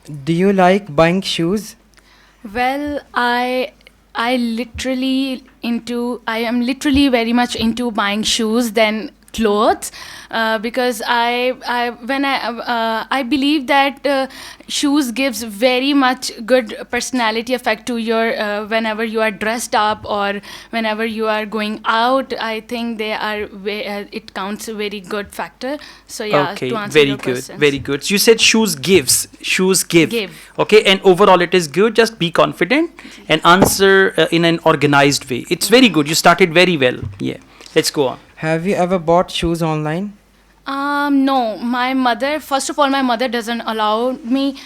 Do you like buying shoes? Well, I am literally very much into buying shoes than clothes, because I believe that shoes gives very much good personality effect to your whenever you are dressed up or whenever you are going out. I think it counts a very good factor. So yeah, Okay, to answer very your good, questions. very good. So you said shoes give. Give. Okay, and overall it is good. Just be confident and answer in an organized way. It's very good. You started very well. Yeah, let's go on. Have you ever bought shoes online? No, my mother. First of all, my mother doesn't allow me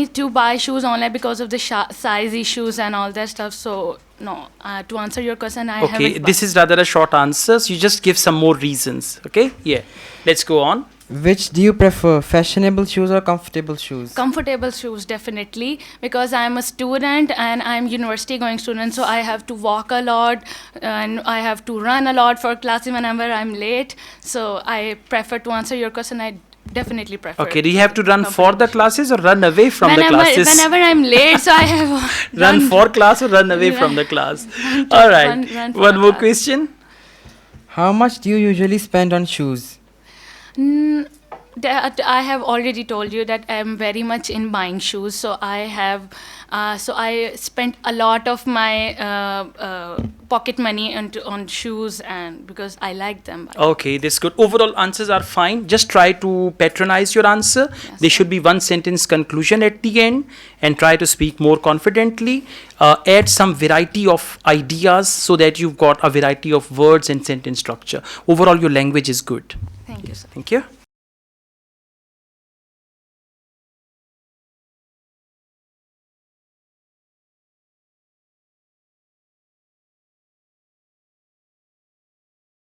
to buy shoes online because of the size issues and all that stuff. So no. To answer your question, I Okay, haven't. this is rather a short answer. So you just give some more reasons. Okay, yeah, let's go on. Which do you prefer, fashionable shoes or comfortable shoes? Comfortable shoes, definitely, because I'm a student and I'm university going student, so I have to walk a lot and I have to run a lot for classes whenever I'm late. So I prefer, to answer your question, I definitely prefer. Okay, do you have to run for the comfortable shoes. classes or run away from the classes? Whenever I'm late, so I have Run for class or run away from the class? All right, run for one the more class. question. How much do you usually spend on shoes? I have already told you that I'm very much in buying shoes. So I spent a lot of my pocket money on shoes, and because I like them. Okay, this good. Overall answers are fine. Just try to patronize your answer. Yes. There should be one sentence conclusion at the end, and try to speak more confidently. Add some variety of ideas so that you've got a variety of words and sentence structure. Overall, your language is good. Thank you, sir. Thank you.